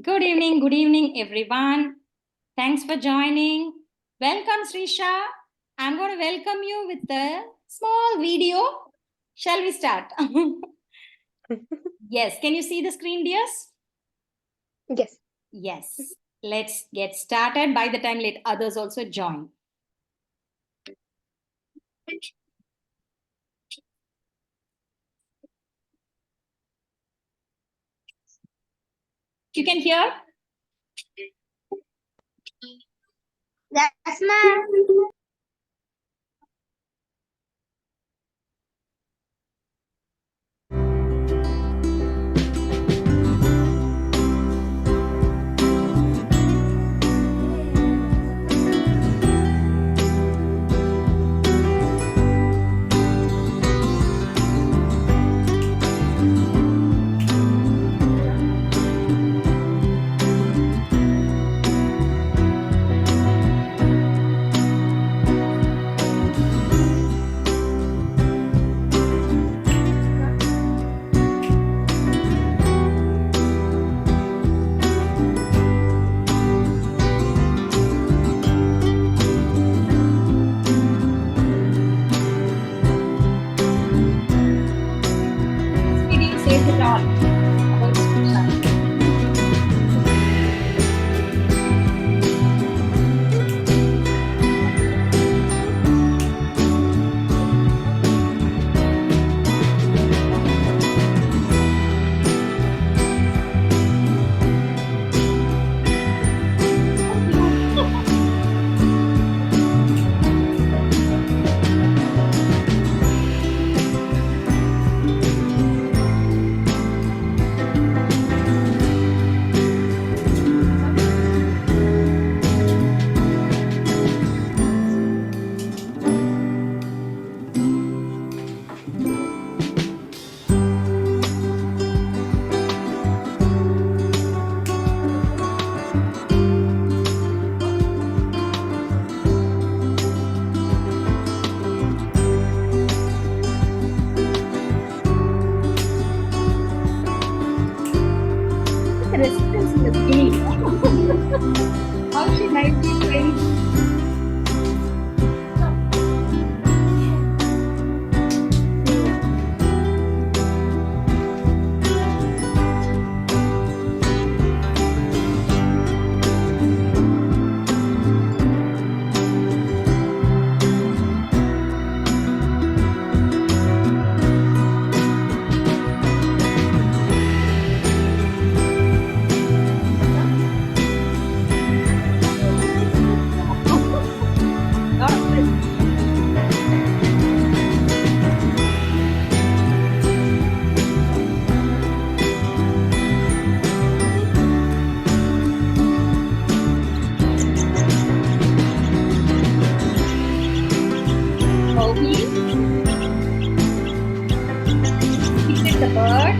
Good evening, everyone. Thanks for joining. Welcome, Sreesha. I'm going to welcome you with a small video. Shall we start? Yes. Can you see the screen, dears? Yes. Yes. Let's get started. By the time, let others also join. You can hear? Yes, ma'am. Video says it all about Sreesha. The resistance in the screen. How she nicely trained. Lot of this. Obi, picture the bird.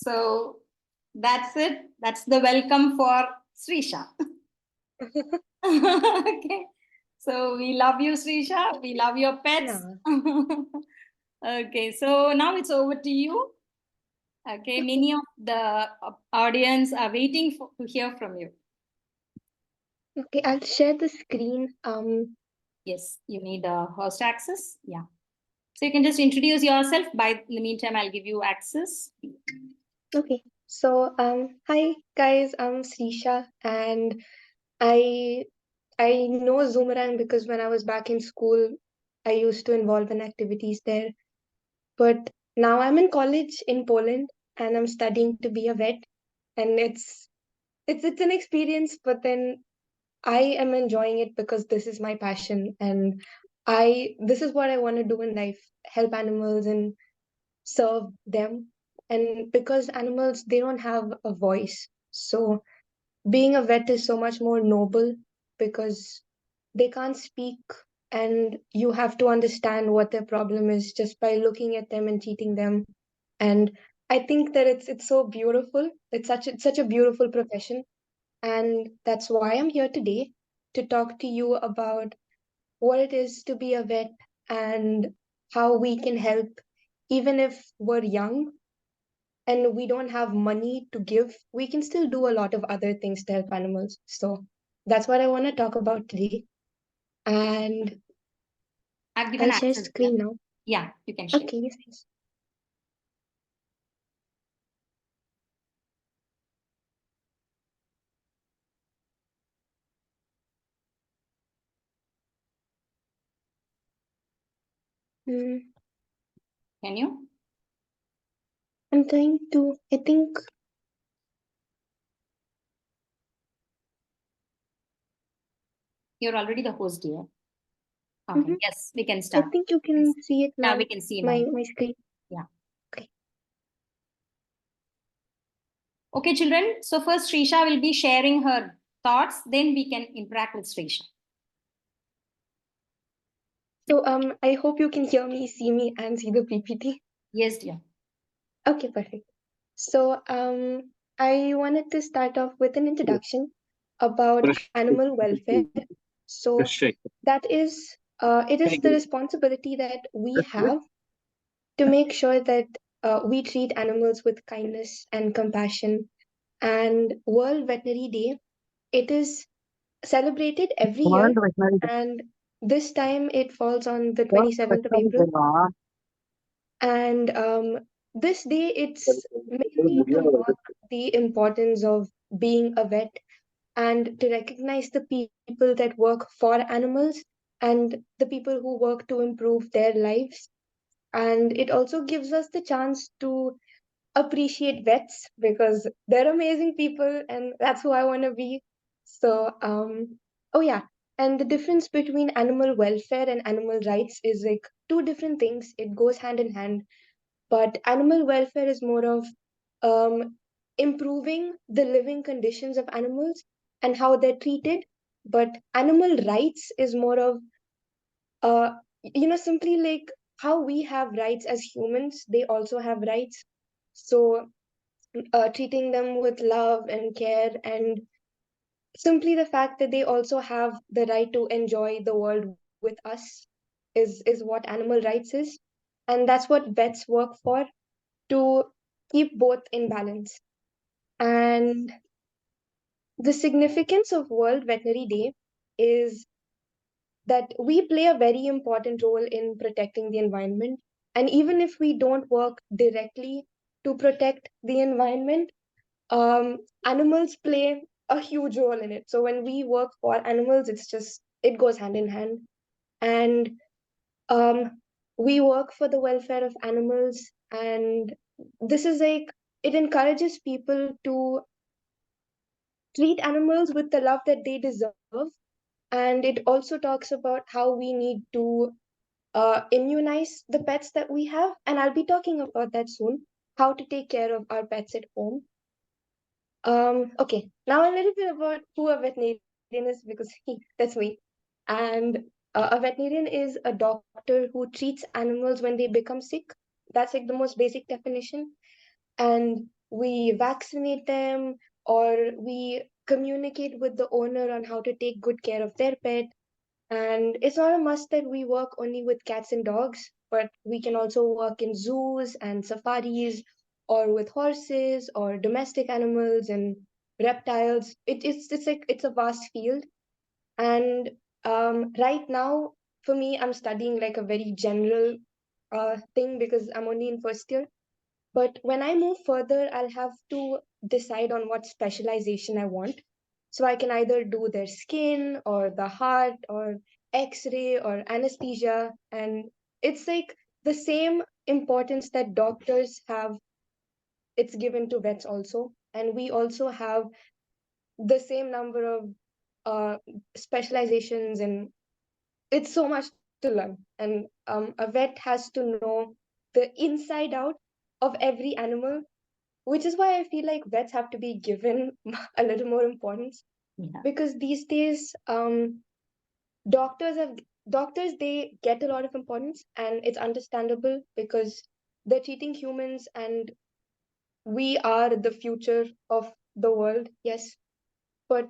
So that's it. That's the welcome for Sreesha. Okay. So we love you, Sreesha. We love your pets. Okay. So now it's over to you. Okay. Many of the audience are waiting to hear from you. Okay, I'll share the screen. Yes, you need host access. Yeah. So you can just introduce yourself. By in the meantime, I'll give you access. Okay. So, hi guys, I'm Sreesha, and I I know Zoomerang because when I was back in school, I used to involve in activities there. But now I'm in college in Poland, and I'm studying to be a vet, and it's an experience, but then I am enjoying it because this is my passion, and I this is what I want to do in life: help animals and serve them. And because animals, they don't have a voice, so being a vet is so much more noble because they can't speak, and you have to understand what their problem is just by looking at them and treating them. And I think that it's so beautiful. It's such a beautiful profession, and that's why I'm here today to talk to you about what it is to be a vet and how we can help. Even if we're young and we don't have money to give, we can still do a lot of other things to help animals. So that's what I want to talk about today. And I've given I'll share access. Yeah. screen now. Yeah, you can share. Okay, yes, yes. Mm, Can you? I'm trying to, I think, You're already the host, dear. Okay. mhm, Yes, we can I start. think you Please. can see it Yeah, we now, can see now. my screen. Yeah. Okay. Okay, children. So first, Srisha will be sharing her thoughts. Then we can interact with Srisha. So I hope you can hear me, see me, and see the PPT. Yes, dear. Okay, perfect. So I wanted to start off with an introduction about animal welfare. So that is it is the responsibility that we have to make sure that we treat animals with kindness and compassion. And World Veterinary Day, it is celebrated every year, and this time it falls on the 27th of April. And this day, it's mainly to mark the importance of being a vet and to recognize the people that work for animals and the people who work to improve their lives. And it also gives us the chance to appreciate vets because they're amazing people, and that's who I want to be. So, oh yeah. And the difference between animal welfare and animal rights is like two different things. It goes hand in hand, but animal welfare is more of um, improving the living conditions of animals and how they're treated. But animal rights is more of uh, simply like how we have rights as humans, they also have rights. So treating them with love and care, and simply the fact that they also have the right to enjoy the world with us is what animal rights is. And that's what vets work for, to keep both in balance. And the significance of World Veterinary Day is that we play a very important role in protecting the environment. And even if we don't work directly to protect the environment, animals play a huge role in it. So when we work for animals, it goes hand in hand. And um, we work for the welfare of animals. And this is like, it encourages people to treat animals with the love that they deserve. And it also talks about how we need to immunize the pets that we have. And I'll be talking about that soon, how to take care of our pets at home. Okay, now a little bit about who a veterinarian is because that's me. And a veterinarian is a doctor who treats animals when they become sick. That's like the most basic definition. And we vaccinate them, or we communicate with the owner on how to take good care of their pet. And it's not a must that we work only with cats and dogs, but we can also work in zoos and safaris, or with horses or domestic animals and reptiles. It's like it's a vast field. And right now, for me, I'm studying like a very general thing because I'm only in first year. But when I move further, I'll have to decide on what specialization I want. So I can either do their skin or the heart or X-ray or anesthesia. And it's like the same importance that doctors have, it's given to vets also. And we also have the same number of uh, specializations, and it's so much to learn. And a vet has to know the inside out of every animal, which is why I feel like vets have to be given a little more importance. Yeah. Because these days, doctors have doctors, they get a lot of importance, and it's understandable because they're treating humans, and we are the future of the world. Yes, but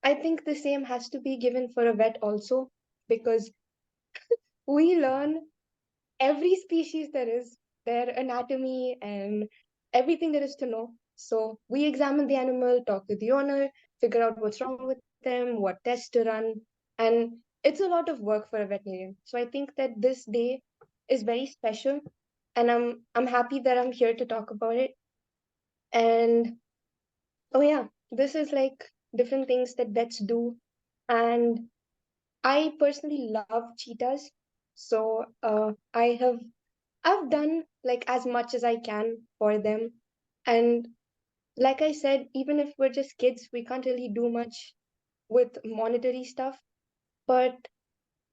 I think the same has to be given for a vet also, because we learn every species there is, their anatomy, and everything there is to know. So we examine the animal, talk to the owner, figure out what's wrong with them, what tests to run, and it's a lot of work for a veterinarian. So I think that this day is very special, and I'm happy that I'm here to talk about it. And oh yeah, this is like different things that vets do, and I personally love cheetahs. So I've done like as much as I can for them. And like I said, even if we're just kids, we can't really do much with monetary stuff. But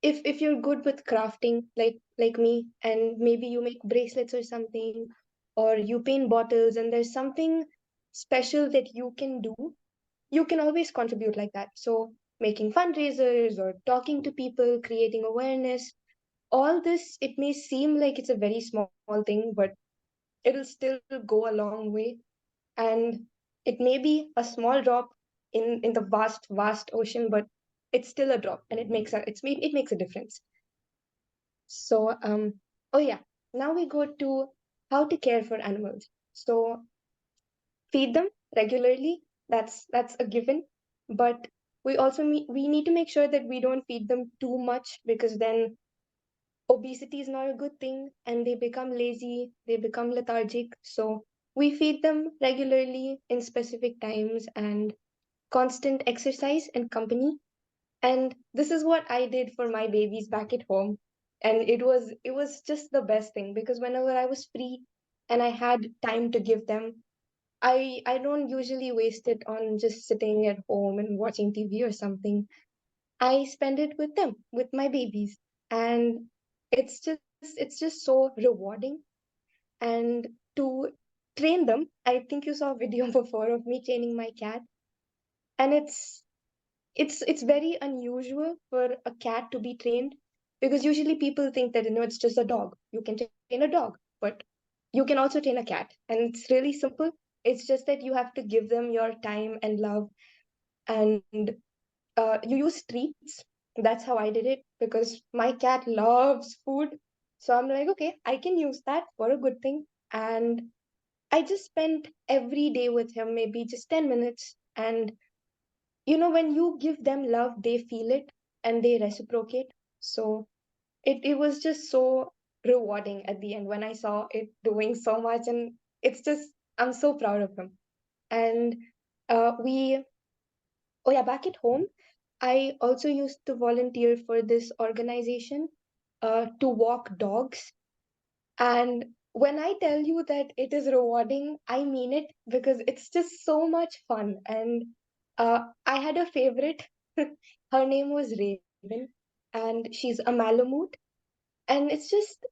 if you're good with crafting, like me, and maybe you make bracelets or something, or you paint bottles, and there's something special that you can do, you can always contribute like that. So making fundraisers or talking to people, creating awareness, all this, it may seem like it's a very small thing, but it'll still go a long way. And it may be a small drop in the vast ocean, but it's still a drop, and it makes a difference. So oh yeah, now we go to how to care for animals. So feed them regularly, that's a given. But we need to make sure that we don't feed them too much, because then obesity is not a good thing, and they become lazy, they become lethargic. So we feed them regularly in specific times, and constant exercise and company. And this is what I did for my babies back at home. And it was just the best thing, because whenever I was free and I had time to give them, I don't usually waste it on just sitting at home and watching TV or something. I spend it with them, with my babies. And it's just so rewarding. And to train them, I think you saw a video before of me training my cat. And it's very unusual for a cat to be trained, because usually people think that it's just a dog. You can train a dog, but you can also train a cat, and it's really simple. It's just that you have to give them your time and love. And you use treats. That's how I did it, because my cat loves food. So I'm like, okay, I can use that for a good thing. And I just spent every day with him, maybe just 10 minutes. And when you give them love, they feel it and they reciprocate. So it was just so rewarding at the end when I saw it doing so much. And it's just, I'm so proud of him. And we oh yeah, back at home, I also used to volunteer for this organization to walk dogs. And when I tell you that it is rewarding, I mean it, because it's just so much fun. And I had a favorite. Her name was Raven, and she's a Malamute. And it's just,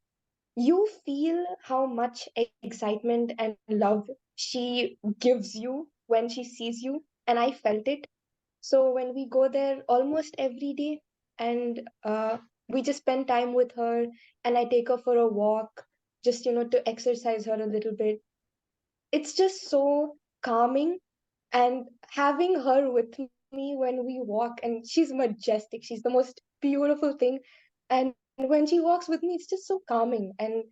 you feel how much excitement and love she gives you when she sees you. And I felt it. So when we go there almost every day, and we just spend time with her, and I take her for a walk, just to exercise her a little bit. It's just so calming. And having her with me when we walk, and she's majestic, she's the most beautiful thing. And when she walks with me, it's just so calming, and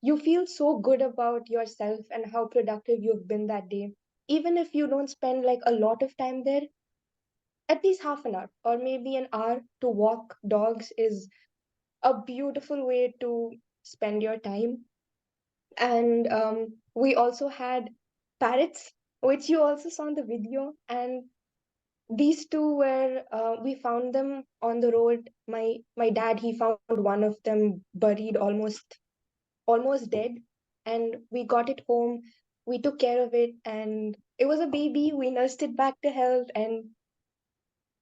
you feel so good about yourself and how productive you've been that day. Even if you don't spend like a lot of time there, at least half an hour or maybe an hour to walk dogs is a beautiful way to spend your time. And we also had parrots, which you also saw in the video. And these two were we found them on the road. My dad, he found one of them buried almost dead, and we got it home. We took care of it, and it was a baby. We nursed it back to health, and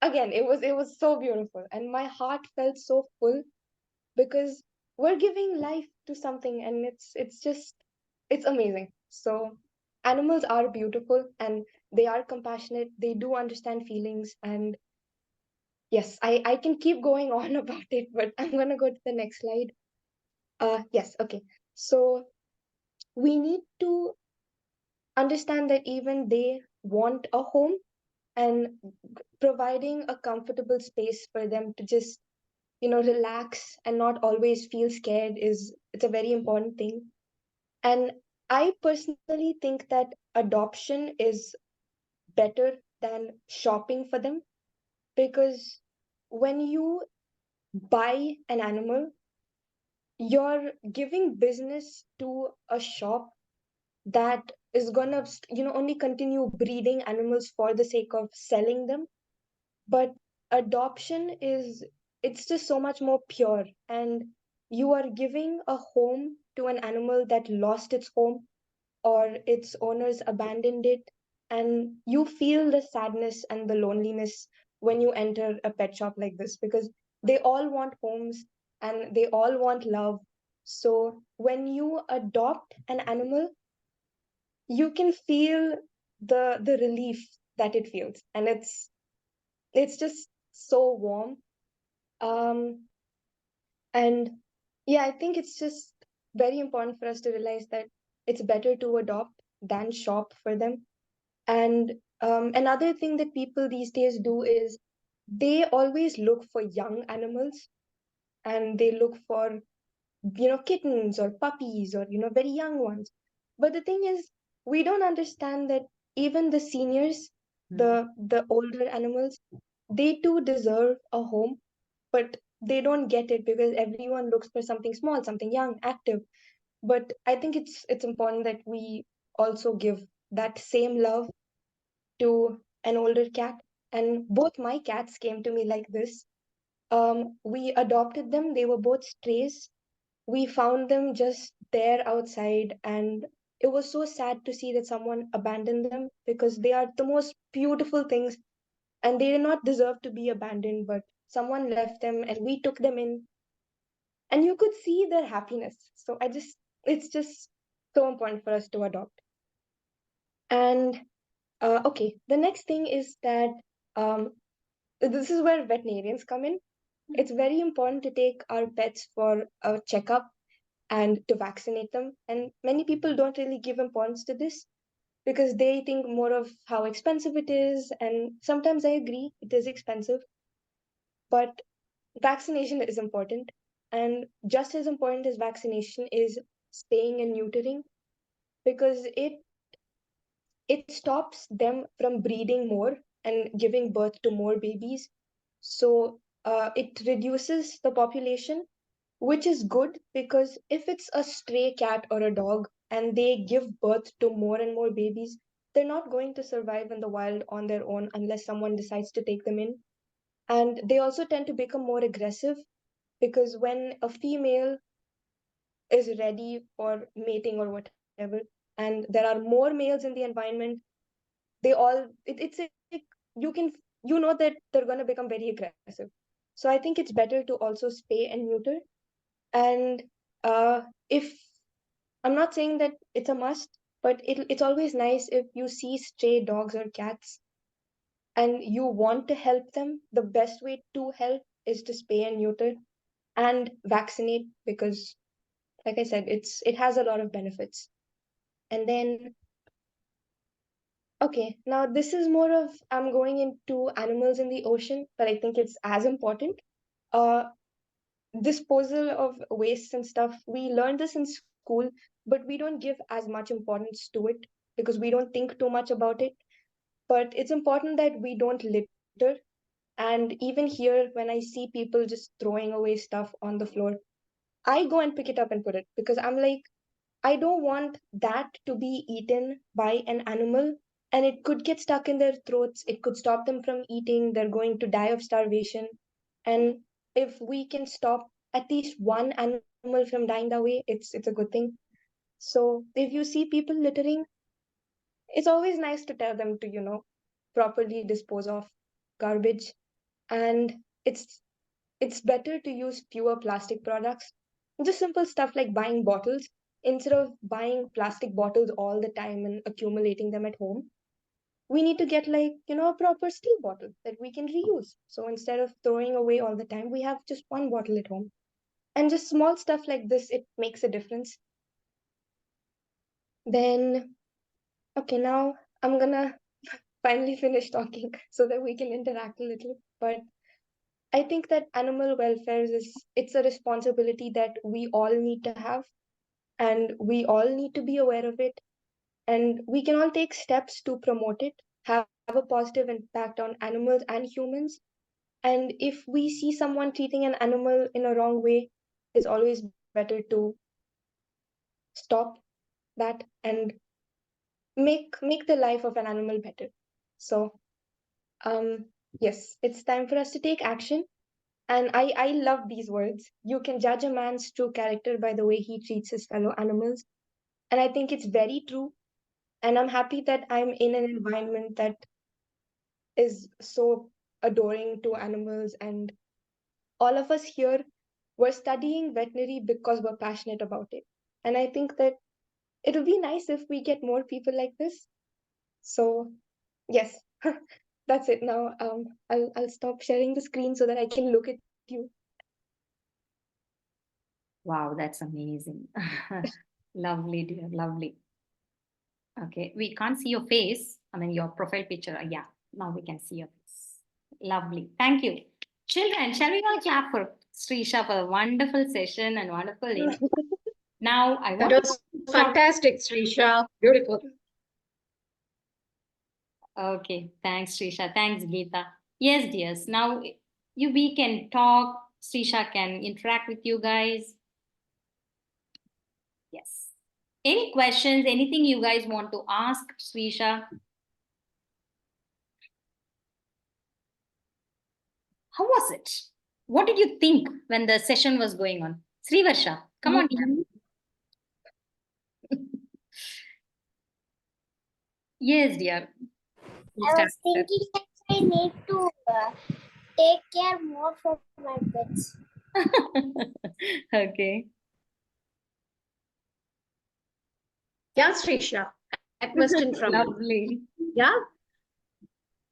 again, it was so beautiful, and my heart felt so full because we're giving life to something, and it's amazing. So animals are beautiful, and they are compassionate. They do understand feelings, and yes, I can keep going on about it, but I'm gonna go to the next slide. Yes, okay. So we need to understand that even they want a home, and providing a comfortable space for them to just relax and not always feel scared is it's a very important thing. And I personally think that adoption is better than shopping for them, because when you buy an animal, you're giving business to a shop that is gonna only continue breeding animals for the sake of selling them. But adoption is, it's just so much more pure, and you are giving a home to an animal that lost its home or its owners abandoned it, and you feel the sadness and the loneliness when you enter a pet shop like this, because they all want homes and they all want love. So when you adopt an animal, you can feel the relief that it feels, and it's just so warm. um and yeah, I think it's just very important for us to realize that it's better to adopt than shop for them. And another thing that people these days do is they always look for young animals, and they look for kittens or puppies or very young ones. But the thing is, we don't understand that even the seniors, the older animals, they too deserve a home, but they don't get it because everyone looks for something small, something young, active. But I think it's important that we also give that same love to an older cat. And both my cats came to me like this. We adopted them. They were both strays. We found them just there outside, and it was so sad to see that someone abandoned them because they are the most beautiful things, and they did not deserve to be abandoned, but someone left them and we took them in, and you could see their happiness. So it's just so important for us to adopt. And okay, the next thing is that um, this is where veterinarians come in. It's very important to take our pets for a checkup and to vaccinate them. And many people don't really give importance to this because they think more of how expensive it is. And sometimes I agree, it is expensive, but vaccination is important. And just as important as vaccination is spaying and neutering, because it stops them from breeding more and giving birth to more babies. So it reduces the population, which is good because if it's a stray cat or a dog and they give birth to more and more babies, they're not going to survive in the wild on their own unless someone decides to take them in. And they also tend to become more aggressive because when a female is ready for mating or whatever, and there are more males in the environment, it's like you can that they're going to become very aggressive. So I think it's better to also spay and neuter. And if I'm not saying that it's a must, but it's always nice if you see stray dogs or cats and you want to help them. The best way to help is to spay and neuter and vaccinate because, like I said, it has a lot of benefits. And then, okay, now this is more of I'm going into animals in the ocean, but I think it's as important. Uh, Disposal of waste and stuff. We learn this in school, but we don't give as much importance to it because we don't think too much about it. But it's important that we don't litter. And even here, when I see people just throwing away stuff on the floor, I go and pick it up and put it, because I'm like, I don't want that to be eaten by an animal, and it could get stuck in their throats. It could stop them from eating. They're going to die of starvation. And if we can stop at least one animal from dying that way, it's a good thing. So if you see people littering, it's always nice to tell them to, properly dispose of garbage. And it's better to use fewer plastic products. Just simple stuff like buying bottles instead of buying plastic bottles all the time and accumulating them at home. We need to get, like, a proper steel bottle that we can reuse. So instead of throwing away all the time, we have just one bottle at home. And just small stuff like this, it makes a difference. Then, okay, now I'm gonna finally finish talking so that we can interact a little. But I think that animal welfare it's a responsibility that we all need to have, and we all need to be aware of it, and we can all take steps to promote it, have a positive impact on animals and humans. And if we see someone treating an animal in a wrong way, it's always better to stop that and make the life of an animal better. So yes, it's time for us to take action. And I love these words. You can judge a man's true character by the way he treats his fellow animals. And I think it's very true. And I'm happy that I'm in an environment that is so adoring to animals. And all of us here, we're studying veterinary because we're passionate about it. And I think that it would be nice if we get more people like this. So, yes, that's it now. I'll stop sharing the screen so that I can look at you. Wow, that's amazing. Lovely, dear, lovely. Okay, we can't see your face. I mean, your profile picture. Yeah, now we can see your face. Lovely. Thank you. Children, shall we all clap for Sreesha for a wonderful session and wonderful input? Now, I want That was fantastic, Sreesha. Beautiful. Okay, thanks, Sreesha. Thanks, Geeta. Yes, dears. Now we can talk. Sreesha can interact with you guys. Yes. Any questions? Anything you guys want to ask, Sreesha? How was it? What did you think when the session was going on? Sreevarsha, come on. Yes, dear. I was thinking that I need to take care more for my pets. Okay. Yeah, Sreesha. A question from you. Lovely. Yeah.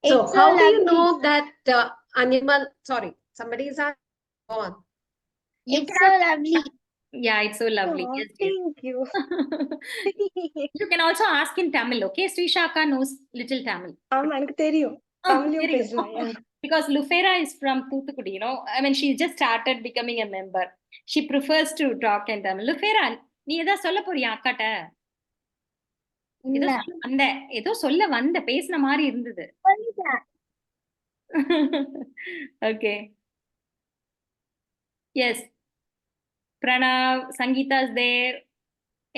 So, It's how so do you lovely. know that animal? Sorry, somebody is asking. Go on. It's so lovely. Yeah, it's so lovely. Oh, Yes, dear. thank you. You can also ask in Tamil, okay? Sreesha Akka knows little Tamil. எனக்கு தெரியும் தமிழையும் பேசலாம். Yeah. Because Lufera is from Thoothukudi, I mean, she just started becoming a member. She prefers to talk in Tamil. Lufera, நீ ஏதாவது சொல்ல போறியா அக்காட்ட? ஏதோ சொல்ல வந்த பேசின மாதிரி இருந்தது. Okay. Yes. Pranav, Sangeeta is there.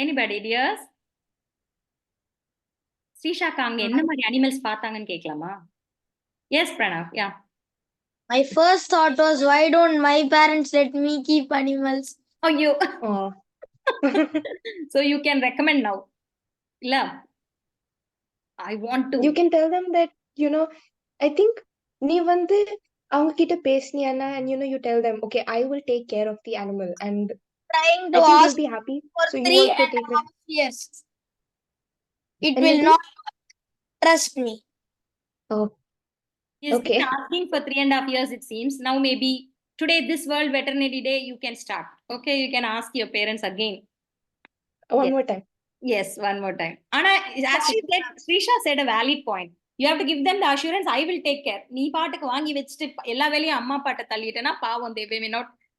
Anybody, dears? Sreesha அங்க என்ன மாதிரி அனிமல்ஸ் பார்த்தாங்கன்னு கேட்கலாமா? Yes, Pranav. Yeah. My first thought was, why don't my parents let me keep animals? Oh, you. Oh. So you can recommend now. Love. I want to. You can tell them that, I think நீ வந்து அவங்க கிட்ட பேசினியானா, and you tell them, okay, I will take care of the animal, and Trying I to think ask they'll be happy. for So you 3.5 also take them. years. It And will not trust me. Oh. He's Okay. been asking for 3.5 years, it seems. Now maybe today, this World Veterinary Day, you can start. Okay, you can ask your parents again. One Yes. more time. Yes, one more time. Anna, as she said, Sreesha said a valid point. You have to give them the assurance, I will take care. நீ பாட்டுக்கு வாங்கி வச்சிட்டு எல்லா வேலையும் அம்மா பாட்ட தள்ளிட்டேனா பாவம்,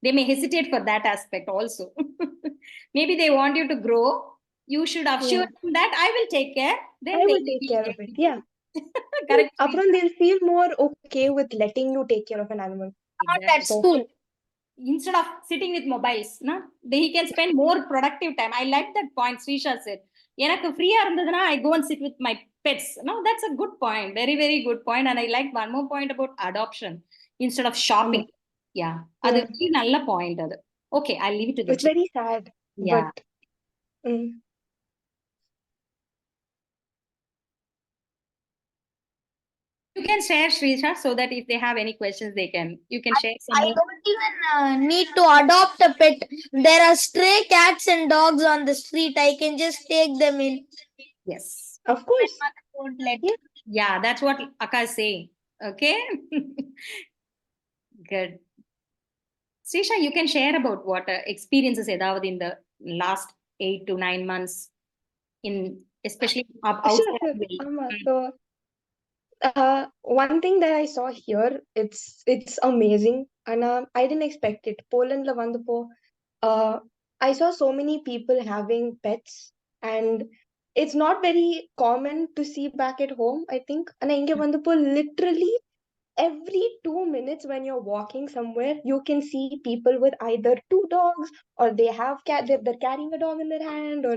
they may hesitate for that aspect also. Maybe they want you to grow. You should assure them that I will take care. Then I they will take care of it. Yeah. Correct. Apron, they'll feel more okay with letting you take care of an animal. Not at So- school. Instead of sitting with mobiles, no, he can spend more productive time. I like that point Sreesha said. எனக்கு ஃப்ரீயா இருந்ததுன்னா I go and sit with my pets. No, that's a good point. Very, very good point. And I like one more point about adoption instead of shopping. Yeah. அது Yeah. really நல்ல point அது. Okay, I'll leave it to the It's very sad. Yeah. But mm, You can share, Sreesha, so that if they have any questions, you can share some I more. don't even need to adopt a pet. There are stray cats and dogs on the street. I can just take them in. Yes. of course. My mother won't let. Yeah. Yeah, that's what Akka is saying. Okay. Good. Sreesha, you can share about what experiences edavadhu in the last 8 to 9 months in especially outside. Sure, sure. of the- Amma, so one thing that I saw here, it's amazing, and I didn't expect it. Poland la vandapo, I saw so many people having pets, and it's not very common to see back at home, I think. And inge vandapo, literally every 2 minutes when you're walking somewhere, you can see people with either two dogs, or they have cat. They're carrying a dog in their hand, or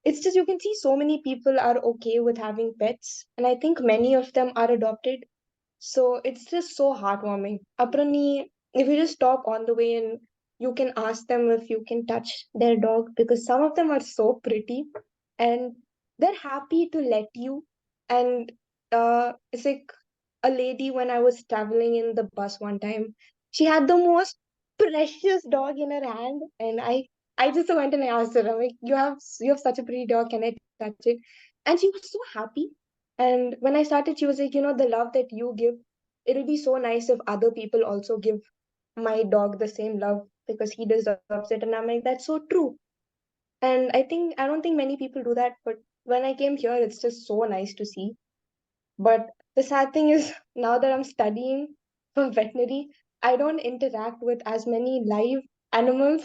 it's just you can see so many people are okay with having pets, and I think many of them are adopted. So it's just so heartwarming. Aprani, if you just stop on the way and you can ask them if you can touch their dog, because some of them are so pretty and they're happy to let you. And it's like a lady, when I was traveling in the bus one time, she had the most precious dog in her hand, and I just went and I asked her, I'm like, you have such a pretty dog, can I touch it? And she was so happy. And when I started, she was like, the love that you give, it'll be so nice if other people also give my dog the same love, because he deserves it. And I'm like, that's so true. And I don't think many people do that, but when I came here, it's just so nice to see. But the sad thing is, now that I'm studying for veterinary, I don't interact with as many live animals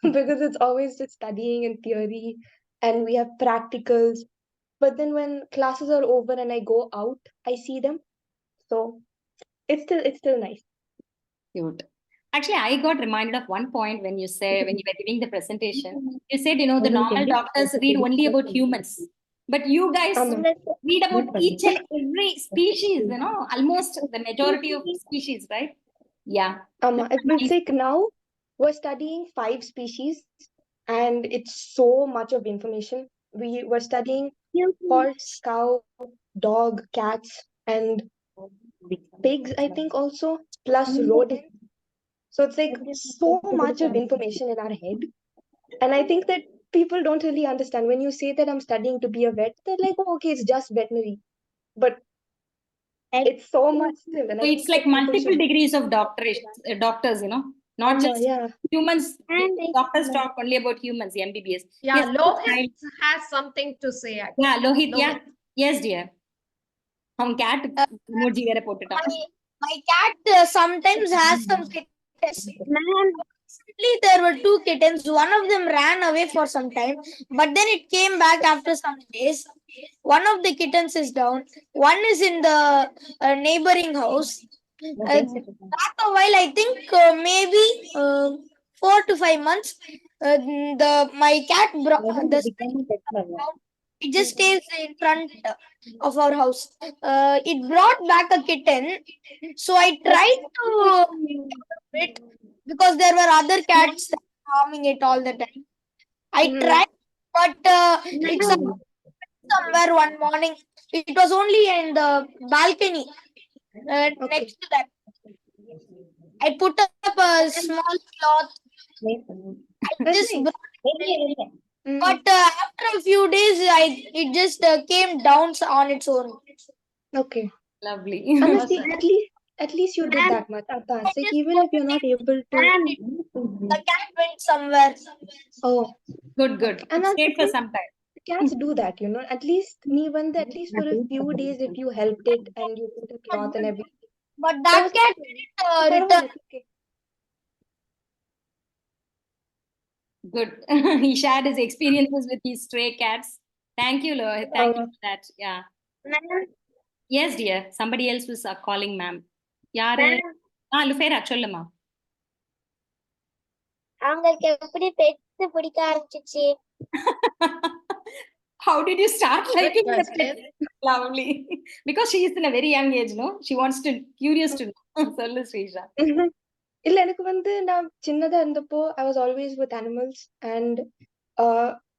because it's always just studying and theory, and we have practicals. But then when classes are over and I go out, I see them. So it's still nice. Cute. Actually, I got reminded of one point when you were giving the presentation. You said, the normal doctors read only about humans, but you guys read about each and every species, almost the majority of species, right? Yeah. It's like now we're studying 5 species, and it's so much of information. We were studying horse, cow, dog, cats, and pigs, I think also, plus rodents. So it's like so much of information in our head. And I think that people don't really understand. When you say that I'm studying to be a vet, they're like, oh, okay, it's just veterinary. But it's so much still. And So I it's think like that people multiple should- degrees of doctors, not just yeah. humans. Doctors talk only about humans, MBBS. Yeah, Yes, Lohit has something to say. Actually. Yeah, Lohit, yeah. Lohit. Yes, dear. Cat emoji வேற போட்டுட்டான். My cat sometimes has some kittens. Recently, there were 2 kittens. One of them ran away for some time, but then it came back after some days. One of the kittens is down. One is in the neighboring house. After a while, I think maybe 4 to 5 months, my cat it just stays in front of our house. It brought back a kitten, so I tried to it because there were other cats that were harming it all the time. I tried, but it's somewhere one morning. It was only in the balcony next to that. I put up a small cloth. I just brought it in. But after a few days, it just came down on its own. Okay. Lovely. Honestly, at least you did that much. Advance. Like, even if you're not able to. The cat went somewhere. Oh, Good. And It I stayed for think some time. cats do that, At least at least for a few days, if you helped it and you put a cloth and everything. But that was cat okay. didn't return. Okay. Good. He shared his experiences with his stray cats. Thank you, Lohit. Thank you for that. Yeah. Yes, dear. Somebody else was calling, ma'am. யாரு? லுஃபேரா சொல்லுமா. அவங்களுக்கு எப்படி pets பிடிக்க ஆரம்பிச்சிச்சு? How did you start Good liking the question. pet? Lovely. Because she is in a very young age, no? She wants to, curious to know. சொல்லு Sreesha. இல்ல எனக்கு வந்து நான் சின்னதா இருந்தப்போ I was always with animals and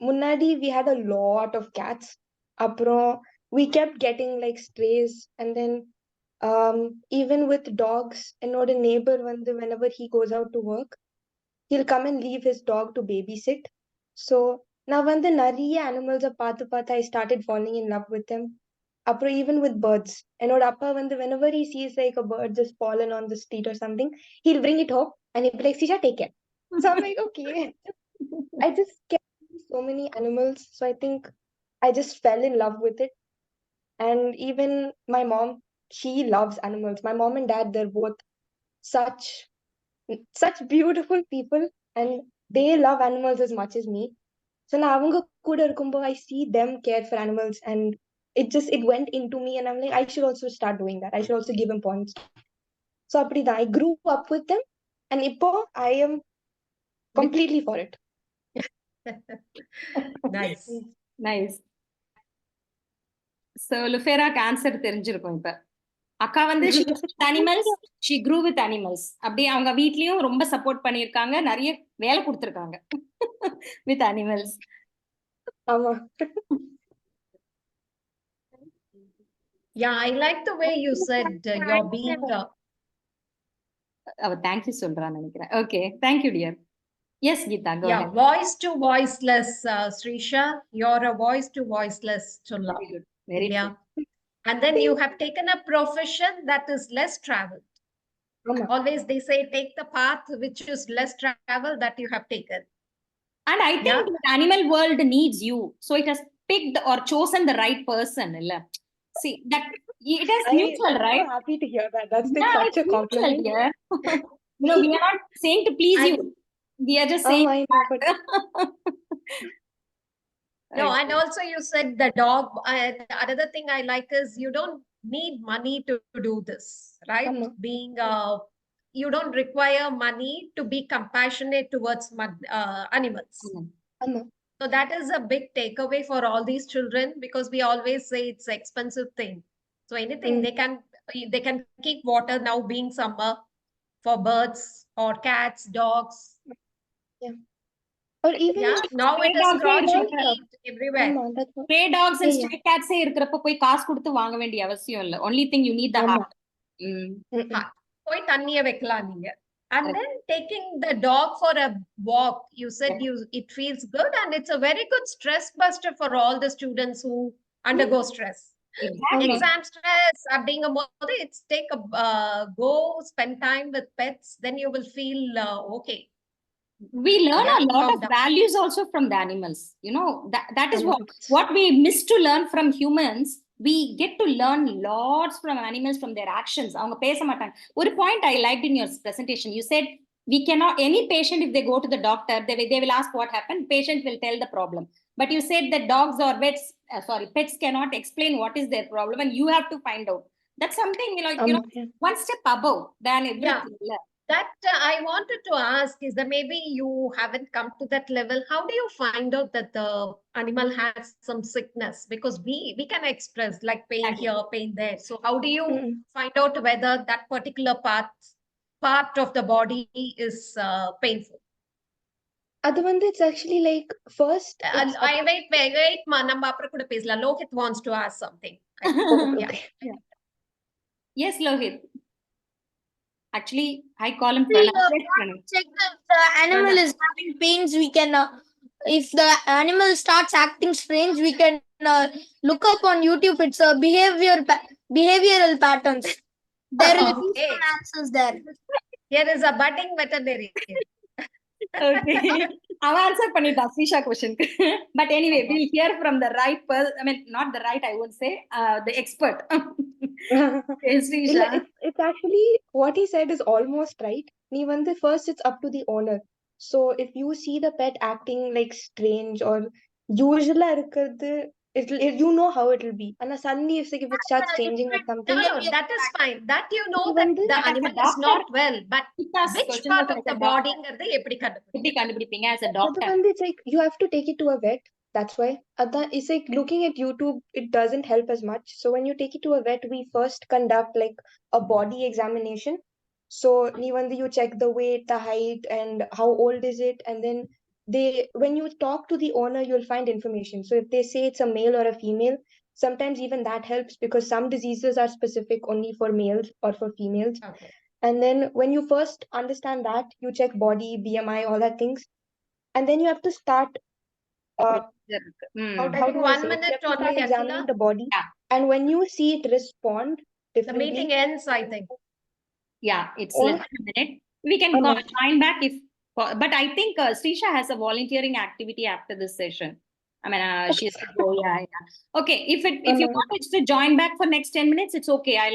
முன்னாடி we had a lot of cats. அப்புறம் we kept getting like strays and then even with dogs என்னோட neighbor வந்து whenever he goes out to work he'll come and leave his dog to babysit. So நான் வந்து நிறைய animals பார்த்து I started falling in love with them. அப்புறம் even with birds என்னோட அப்பா வந்து whenever he sees like a bird just fallen on the street or something he'll bring it home and he'll be like Sreesha, take care. So I'm like okay. I just kept so many animals, so I think I just fell in love with it. And even my mom, she loves animals. My mom and dad, they're both such beautiful people and they love animals as much as me. So நான் அவங்க கூட இருக்கும்போது I see them care for animals and it went into me and I'm like I should also start doing that. I should also give importance. So அப்படிதான் I grew up with them and இப்போ I am completely for it. Nice. Nice. So லுஃபேராக்கு answer தெரிஞ்சிருக்கும் இப்ப. அக்கா வந்து she was with animals, she grew with animals. அப்படியே அவங்க வீட்லயும் ரொம்ப சப்போர்ட் பண்ணிருக்காங்க, நிறைய வேலை கொடுத்திருக்காங்க with animals. ஆமா. Yeah, I like the way you said you're being அவ thank you சொல்றான்னு நினைக்கிறேன். Okay, thank you dear. Yes, Geeta, go ahead. voice to voiceless, Sreesha. You're a voice to voiceless to love. Very good. Very Yeah. true. And then you have taken a profession that is less traveled. ஆமா. Always they say take the path which is less travel that you have taken. And I think the animal world needs you. So it has picked or chosen the right person. illa? See, that it is mutual, I'm right? so happy to hear that. That's like Yeah, such it's a compliment. mutual, dear. No, we are not saying to please you. We are just saying. I know, but No, Okay. and also you said the dog. Another thing I like is you don't need money to do this, right? ஆமா. Being you don't require money to be compassionate towards animals. ஆமா. So that is a big takeaway for all these children because we always say it's an expensive thing. So anything they can keep water now being summer for birds or cats, dogs. Or even Yeah, now it is dogs scorching are heat everywhere. ஆமா, that's what. Stray dogs and Yeah, stray cats இருக்கிறப்ப போய் காசு கொடுத்து வாங்க வேண்டிய அவசியம் இல்ல. Only thing you need the ஆமா. heart. போய் தண்ணிய வைக்கலாம் நீங்க. And then taking the dog for a walk, you said it feels good and it's a very good stress buster for all the students who undergo stress. Exactly. Exam stress, அப்படிங்கும்போது it's take a go spend time with pets, then you will feel okay. We learn Yeah, a lot calm of down. values also from the animals. You know, that is ஆமா. what we miss to learn from humans. We get to learn lots from animals, from their actions. அவங்க பேச மாட்டாங்க. ஒரு point I liked in your presentation. You said we cannot, any patient if they go to the doctor, they will ask what happened. Patient will tell the problem. But you said that dogs or pets cannot explain what is their problem and you have to find out. That's something, you know, Yeah. one step above than everything. That I wanted to ask is that maybe you haven't come to that level. How do you find out that the animal has some sickness? Because we can express like pain here, pain there. So how do you find out whether that particular part of the body is painful? அது வந்து it's actually like first it's I wait நம்ம அப்புறம் கூட பேசலாம். Lohit wants to ask something. okay. Yeah. Yes, Lohit. Actually, I call him We Pranav. check if the animal is having pains. We can, if the animal starts acting strange, we can look up on YouTube. It's a behavioral patterns. There will be Okay. some answers there. Here is a budding veterinarian. Okay. I've answered Panita Sreesha question. But anyway, we'll hear from the right person. I mean, not the right, I would say, the expert. Sreesha. It's actually what he said is almost right. நீ வந்து first it's up to the owner. So if you see the pet acting like strange or usually இருக்கிறது you know how it'll be. And suddenly if it starts changing or something, No, that is fine. That you know So that when the- the But as a animal is doctor, not well, but Sreesha's which question part was of as a the doctor. body எப்படி கண்டுபிடிப்பீங்க? எப்படி கண்டுபிடிப்பீங்க as a but doctor? then it's like you have to take it to a vet. That's why. It's like looking at YouTube, it doesn't help as much. So when you take it to a vet, we first conduct like a body examination. So even you check the weight, the height, and how old is it, and then when you talk to the owner, you'll find information. So if they say it's a male or a female, sometimes even that helps because some diseases are specific only for males or for females. Okay. And then when you first understand that, you check body, BMI, all that things, and then you have to start. Hmm. How I do think I 1 say it? You minute have to only, start examining Akila. the body, Yeah. and when you see it respond The differently, meeting ends, I think. Yeah, it's Or- less than a minute. We can A minute. join back if, but I think Sreesha has a volunteering activity after this session. I mean, she has to go. Yeah, yeah. Okay, if you minute. want us to join back for next 10 minutes, it's okay. I'll